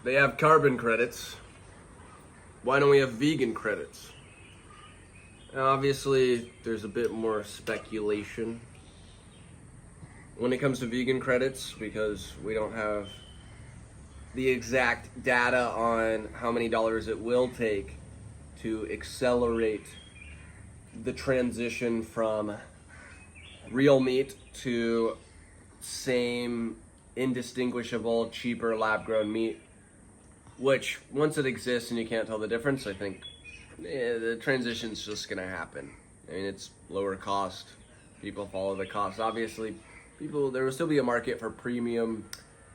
they have carbon credits. Why don't we have vegan credits? Now, obviously, there's a bit more speculation when it comes to vegan credits because we don't have the exact data on how many dollars it will take to accelerate the transition from real meat to same indistinguishable, cheaper lab-grown meat, which once it exists and you can't tell the difference, I think the transition's just gonna happen. I mean, it's lower cost, people follow the cost. Obviously, there will still be a market for premium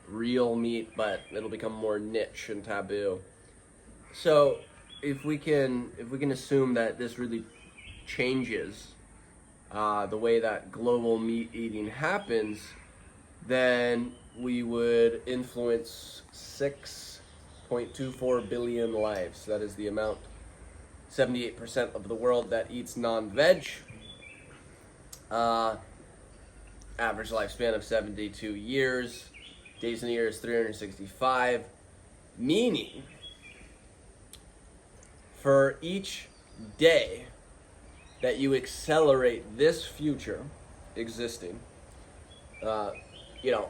real meat, but it'll become more niche and taboo. So if we can assume that this really changes the way that global meat eating happens, then we would influence 6.24 billion lives. That is the amount, 78% of the world that eats non-veg. Average lifespan of 72 years. Days in a year is 365. Meaning, for each day that you accelerate this future existing,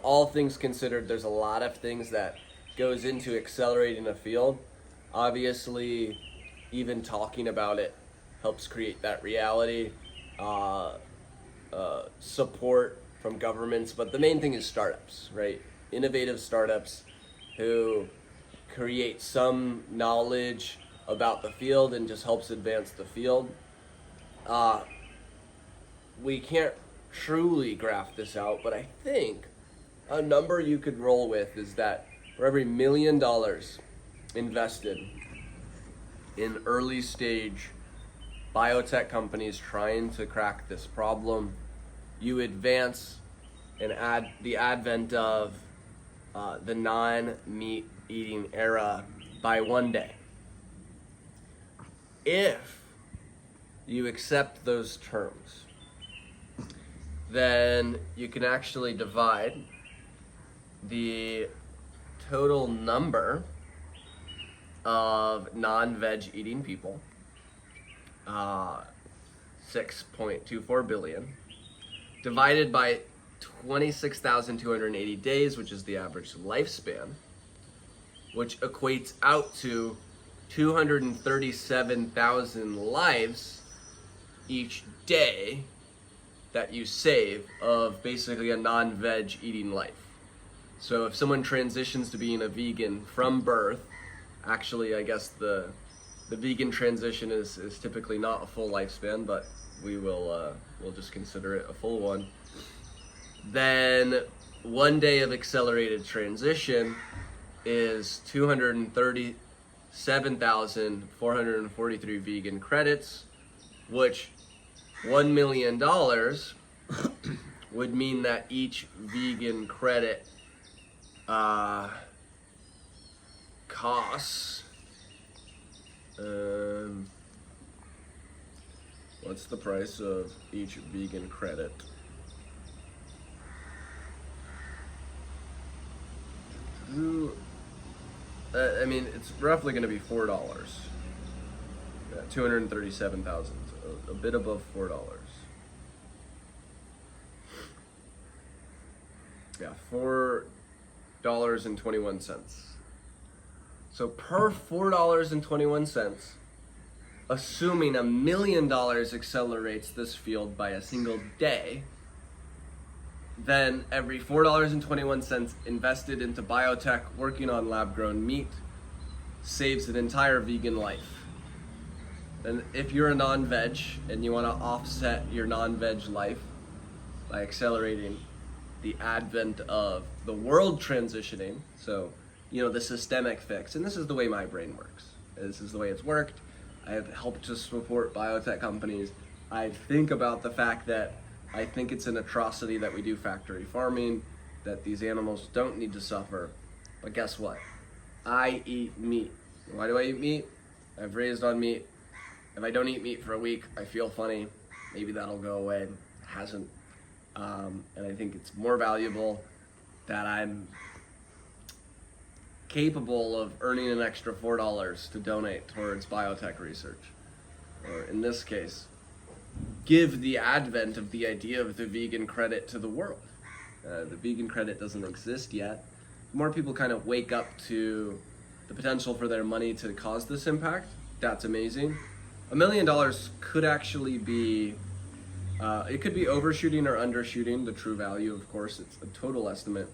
all things considered, there's a lot of things that goes into accelerating a field. Obviously, even talking about it helps create that reality. Support from governments, but the main thing is startups, right? Innovative startups who create some knowledge about the field and just helps advance the field. We can't truly graph this out, but I think a number you could roll with is that for every $1 million invested in early stage biotech companies trying to crack this problem, you advance and add the advent of the non-meat eating era by 1 day. If you accept those terms, then you can actually divide the total number of non-veg eating people, 6.24 billion, divided by 26,280 days, which is the average lifespan, which equates out to 237,000 lives each day that you save of basically a non-veg eating life. So if someone transitions to being a vegan from birth, actually I guess the vegan transition is typically not a full lifespan, but we'll just consider it a full one. Then 1 day of accelerated transition is 237,443 vegan credits, which $1 million would mean that each vegan credit costs, what's the price of each vegan credit? I mean, it's roughly going to be $4. 237,000, so a bit above $4. Yeah, $4.21. So per $4.21, assuming $1 million accelerates this field by a single day, then every $4.21 invested into biotech working on lab-grown meat saves an entire vegan life. And if you're a non-veg and you want to offset your non-veg life by accelerating the advent of the world transitioning, so, the systemic fix, and this is the way my brain works. This is the way it's worked. I have helped to support biotech companies. I think about the fact that I think it's an atrocity that we do factory farming, that these animals don't need to suffer. But guess what? I eat meat. Why do I eat meat? I've raised on meat. If I don't eat meat for a week, I feel funny. Maybe that'll go away. It hasn't. And I think it's more valuable that I'm capable of earning an extra $4 to donate towards biotech research. Or in this case, give the advent of the idea of the vegan credit to the world. The vegan credit doesn't exist yet. The more people kind of wake up to the potential for their money to cause this impact, that's amazing. $1 million could actually be, it could be overshooting or undershooting the true value. Of course, it's a total estimate.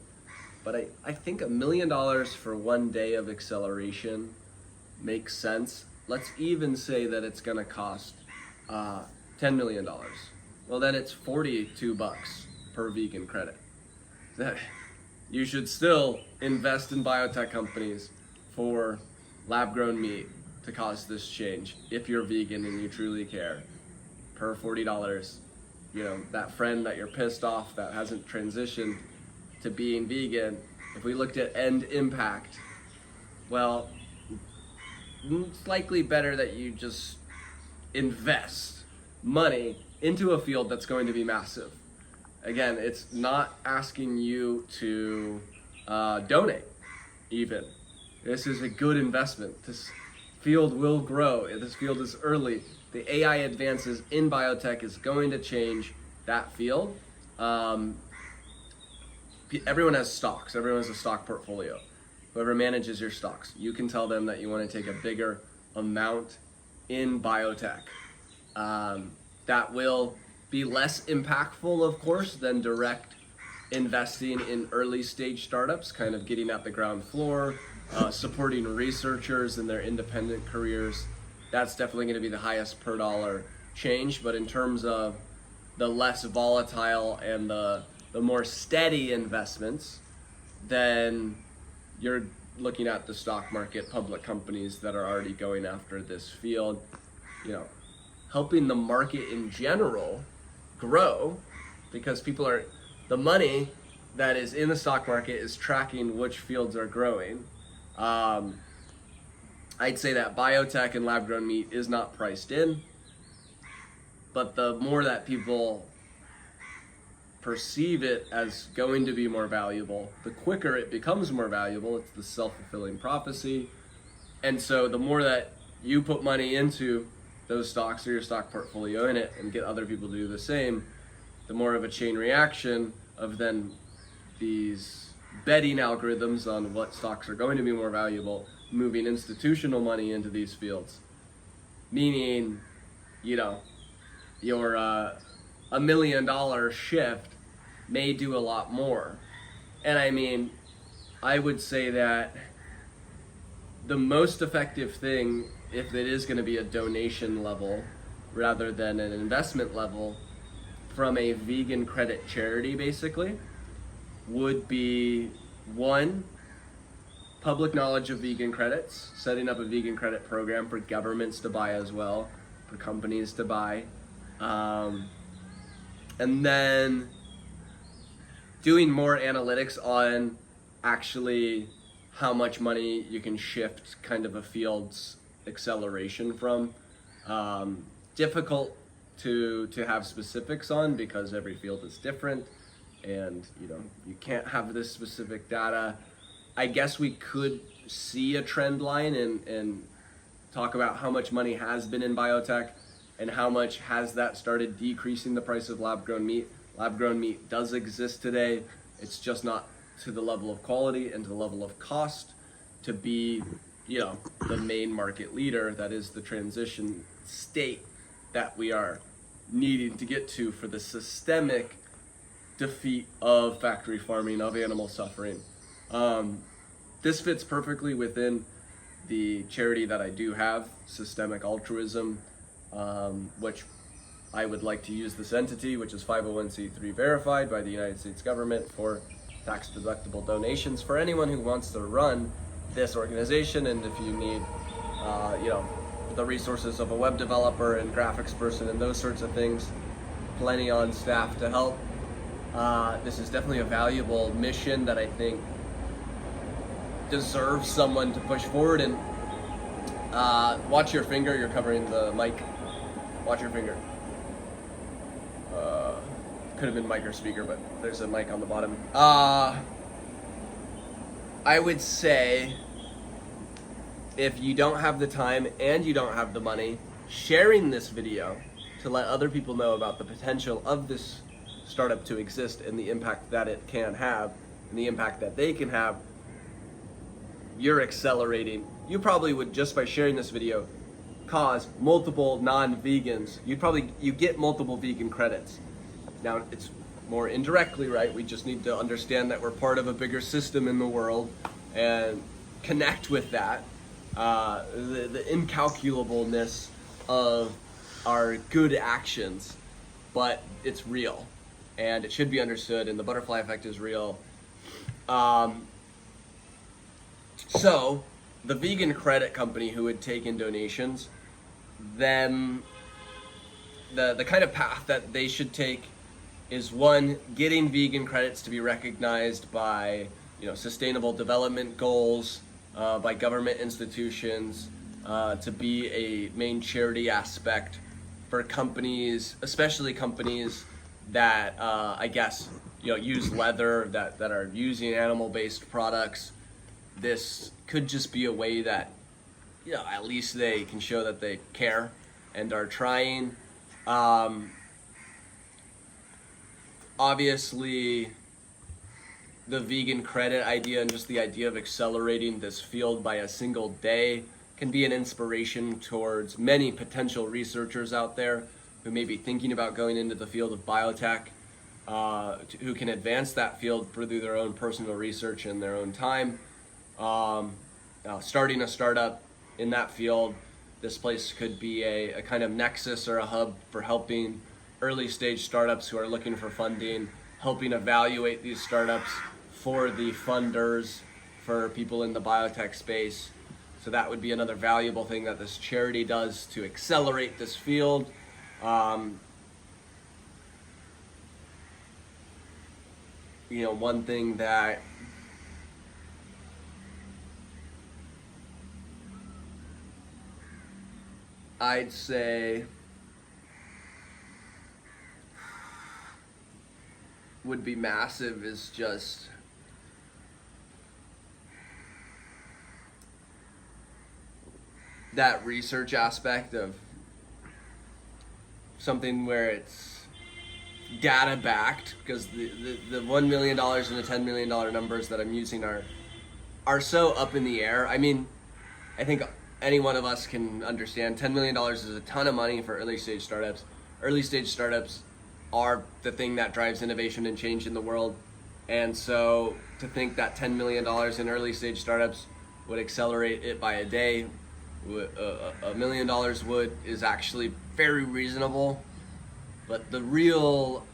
But I think $1 million for one day of acceleration makes sense. Let's even say that it's gonna cost $10 million. Well, then it's $42 per vegan credit. You should still invest in biotech companies for lab-grown meat to cause this change if you're vegan and you truly care. Per $40, you know, that friend that you're pissed off that hasn't transitioned to being vegan, if we looked at end impact, well, it's likely better that you just invest money into a field that's going to be massive. Again, it's not asking you to donate even. This is a good investment. This field will grow. This field is early. The AI advances in biotech is going to change that field. Everyone has stocks. Everyone has a stock portfolio. Whoever manages your stocks, you can tell them that you want to take a bigger amount in biotech. That will be less impactful, of course, than direct investing in early stage startups, kind of getting at the ground floor, supporting researchers in their independent careers. That's definitely going to be the highest per dollar change. But in terms of the less volatile and the more steady investments, then you're looking at the stock market, public companies that are already going after this field, you know, helping the market in general grow, because the money that is in the stock market is tracking which fields are growing. I'd say that biotech and lab-grown meat is not priced in, but the more that people perceive it as going to be more valuable, the quicker it becomes more valuable. It's the self-fulfilling prophecy. And so the more that you put money into those stocks or your stock portfolio in it and get other people to do the same, the more of a chain reaction of then these betting algorithms on what stocks are going to be more valuable, moving institutional money into these fields. Meaning, you know, your $1 million shift may do a lot more. And I mean, I would say that the most effective thing, if it is going to be a donation level rather than an investment level from a vegan credit charity, basically, would be one, public knowledge of vegan credits, setting up a vegan credit program for governments to buy as well, for companies to buy, and then doing more analytics on actually how much money you can shift kind of a field's acceleration from. Difficult to have specifics on because every field is different, and you know, you can't have this specific data. I guess we could see a trend line and talk about how much money has been in biotech and how much has that started decreasing the price of lab-grown meat. Lab-grown meat does exist today. It's just not to the level of quality and to the level of cost to be, you know, the main market leader. That is the transition state that we are needing to get to for the systemic defeat of factory farming, of animal suffering. This fits perfectly within the charity that I do have, Systemic Altruism, which I would like to use this entity, which is 501c3 verified by the United States government, for tax-deductible donations for anyone who wants to run this organization. And if you need, you know, the resources of a web developer and graphics person and those sorts of things, plenty on staff to help. This is definitely a valuable mission that I think deserves someone to push forward. And watch your finger, you're covering the mic. Watch your finger. Could have been mic or speaker, but there's a mic on the bottom. I would say if you don't have the time and you don't have the money, sharing this video to let other people know about the potential of this startup to exist and the impact that it can have and the impact that they can have, you're accelerating. You probably would, just by sharing this video, cause multiple non-vegans. You get multiple vegan credits. Now it's more indirectly, right? We just need to understand that we're part of a bigger system in the world and connect with that. The incalculableness of our good actions, but it's real and it should be understood, and the butterfly effect is real. So the vegan credit company who would take in donations, then the kind of path that they should take is, one, getting vegan credits to be recognized by sustainable development goals, by government institutions, to be a main charity aspect for companies, especially companies that use leather, that are using animal-based products. This could just be a way that at least they can show that they care and are trying. Obviously, the vegan credit idea and just the idea of accelerating this field by a single day can be an inspiration towards many potential researchers out there who may be thinking about going into the field of biotech, who can advance that field through their own personal research in their own time. Starting a startup in that field, this place could be a kind of nexus or a hub for helping early stage startups who are looking for funding, helping evaluate these startups for the funders, for people in the biotech space. So that would be another valuable thing that this charity does to accelerate this field. One thing that I'd say would be massive is just that research aspect of something where it's data backed, because the $1 million and the $10 million numbers that I'm using are so up in the air. I mean, I think any one of us can understand $10 million is a ton of money for early stage startups. Early stage startups are the thing that drives innovation and change in the world. And so to think that $10 million in early stage startups would accelerate it by a day, $1 million is actually very reasonable. But the real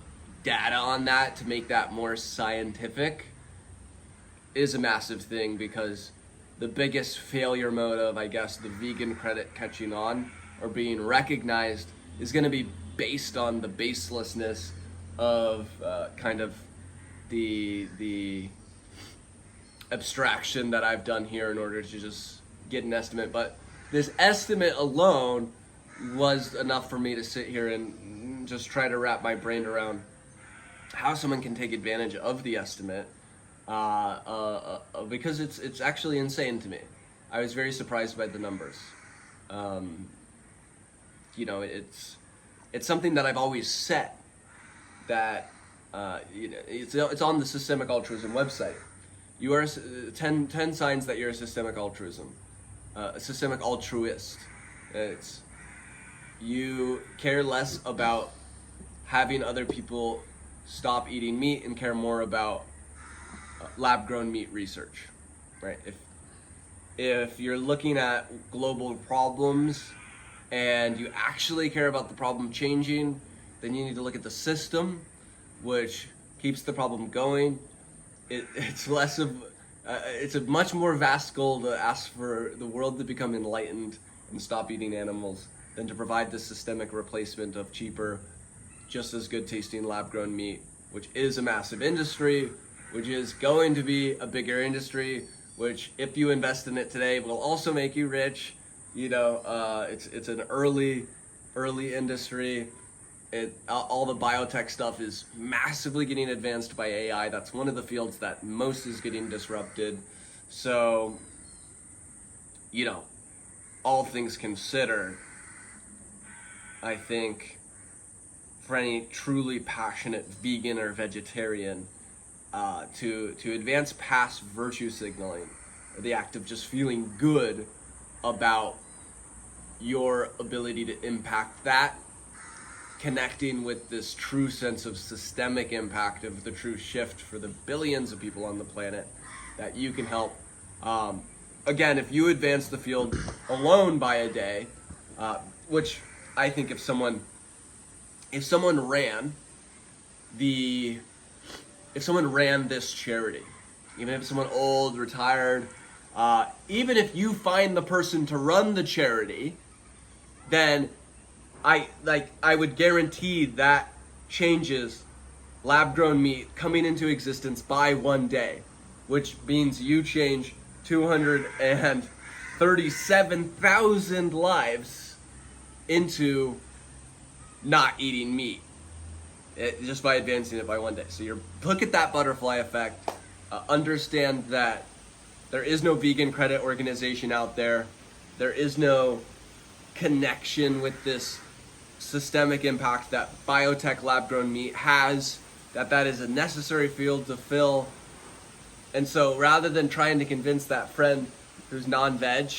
data on that to make that more scientific is a massive thing, because the biggest failure mode of, I guess, the vegan credit catching on or being recognized is going to be based on the baselessness of kind of the abstraction that I've done here in order to just get an estimate. But this estimate alone was enough for me to sit here and just try to wrap my brain around how someone can take advantage of the estimate, because it's actually insane to me. I was very surprised by the numbers. It's something that I've always set, that it's on the Systemic Altruism website. You are 10 signs that you're a systemic systemic altruist. It's you care less about having other people stop eating meat and care more about lab-grown meat research, right? If you're looking at global problems and you actually care about the problem changing, then you need to look at the system, which keeps the problem going. It's less of it's a much more vast goal to ask for the world to become enlightened and stop eating animals than to provide the systemic replacement of cheaper, just as good tasting lab-grown meat, which is a massive industry, which is going to be a bigger industry, which if you invest in it today will also make you rich. It's an early industry. All the biotech stuff is massively getting advanced by AI. That's one of the fields that most is getting disrupted. So, all things considered, I think for any truly passionate vegan or vegetarian, to advance past virtue signaling, or the act of just feeling good about your ability to impact that, connecting with this true sense of systemic impact of the true shift for the billions of people on the planet that you can help. Again, if you advance the field alone by a day, which I think if someone ran this charity, even if it's someone old, retired, even if you find the person to run the charity, then I would guarantee that changes lab-grown meat coming into existence by one day, which means you change 237,000 lives into not eating meat, just by advancing it by one day. So look at that butterfly effect. Understand that there is no vegan credit organization out there. There is no connection with this systemic impact that biotech lab-grown meat has, that is a necessary field to fill. And so rather than trying to convince that friend who's non-veg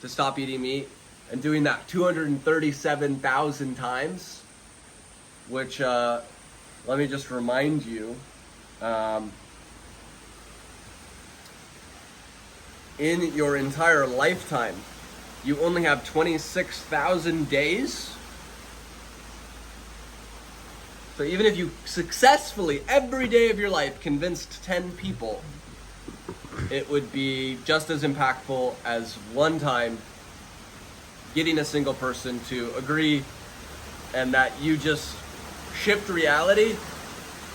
to stop eating meat, and doing that 237,000 times, which, let me just remind you, in your entire lifetime, you only have 26,000 days. So even if you successfully, every day of your life, convinced 10 people, it would be just as impactful as one time getting a single person to agree, and that you just shift reality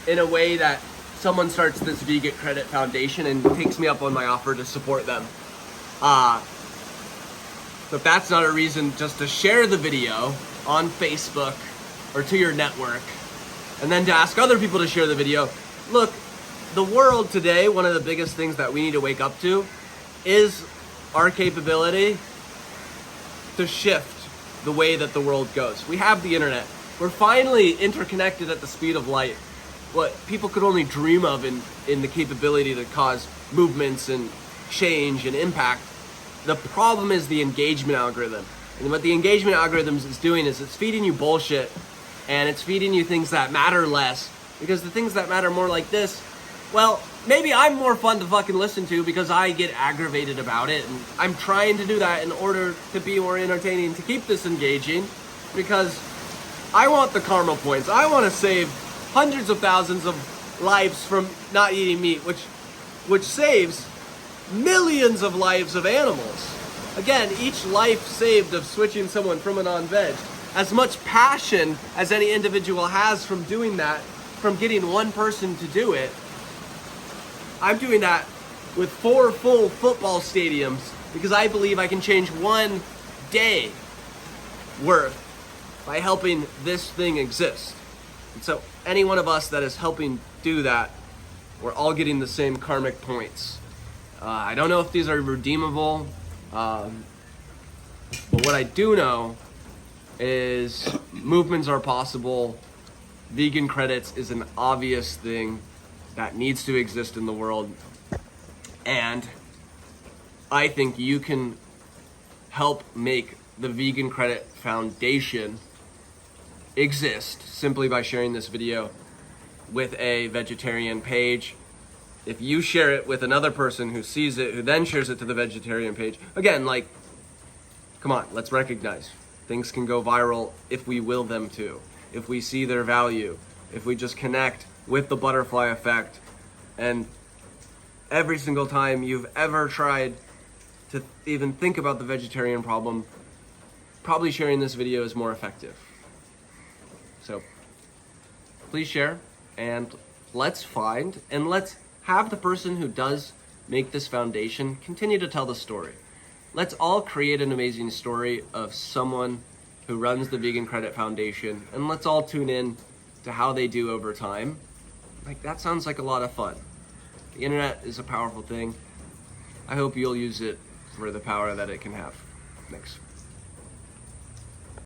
in a way that someone starts this vegan credit foundation and takes me up on my offer to support them. But that's not a reason just to share the video on Facebook or to your network, and then to ask other people to share the video. Look, the world today, one of the biggest things that we need to wake up to is our capability to shift the way that the world goes. We have the internet. We're finally interconnected at the speed of light. What people could only dream of in the capability to cause movements and change and impact. The problem is the engagement algorithm. And what the engagement algorithm is doing is it's feeding you bullshit, and it's feeding you things that matter less, because the things that matter more, like this, well, maybe I'm more fun to fucking listen to because I get aggravated about it, and I'm trying to do that in order to be more entertaining, to keep this engaging, because I want the karma points. I want to save hundreds of thousands of lives from not eating meat, which saves millions of lives of animals. Again, each life saved of switching someone from a non-veg, as much passion as any individual has from doing that, from getting one person to do it, I'm doing that with 4 full football stadiums because I believe I can change one day worth by helping this thing exist. And so any one of us that is helping do that, we're all getting the same karmic points. I don't know if these are redeemable, but what I do know is movements are possible. Vegan credits is an obvious thing that needs to exist in the world, and I think you can help make the Vegan Credit Foundation exist simply by sharing this video with a vegetarian page. If you share it with another person who sees it, who then shares it to the vegetarian page, again, like, come on, let's recognize things can go viral if we will them to, if we see their value, if we just connect with the butterfly effect. And every single time you've ever tried to even think about the vegetarian problem, probably sharing this video is more effective. So please share, and let's find and let's have the person who does make this foundation continue to tell the story. Let's all create an amazing story of someone who runs the Vegan Credit Foundation, and let's all tune in to how they do over time. Like, that sounds like a lot of fun. The internet is a powerful thing. I hope you'll use it for the power that it can have. Thanks.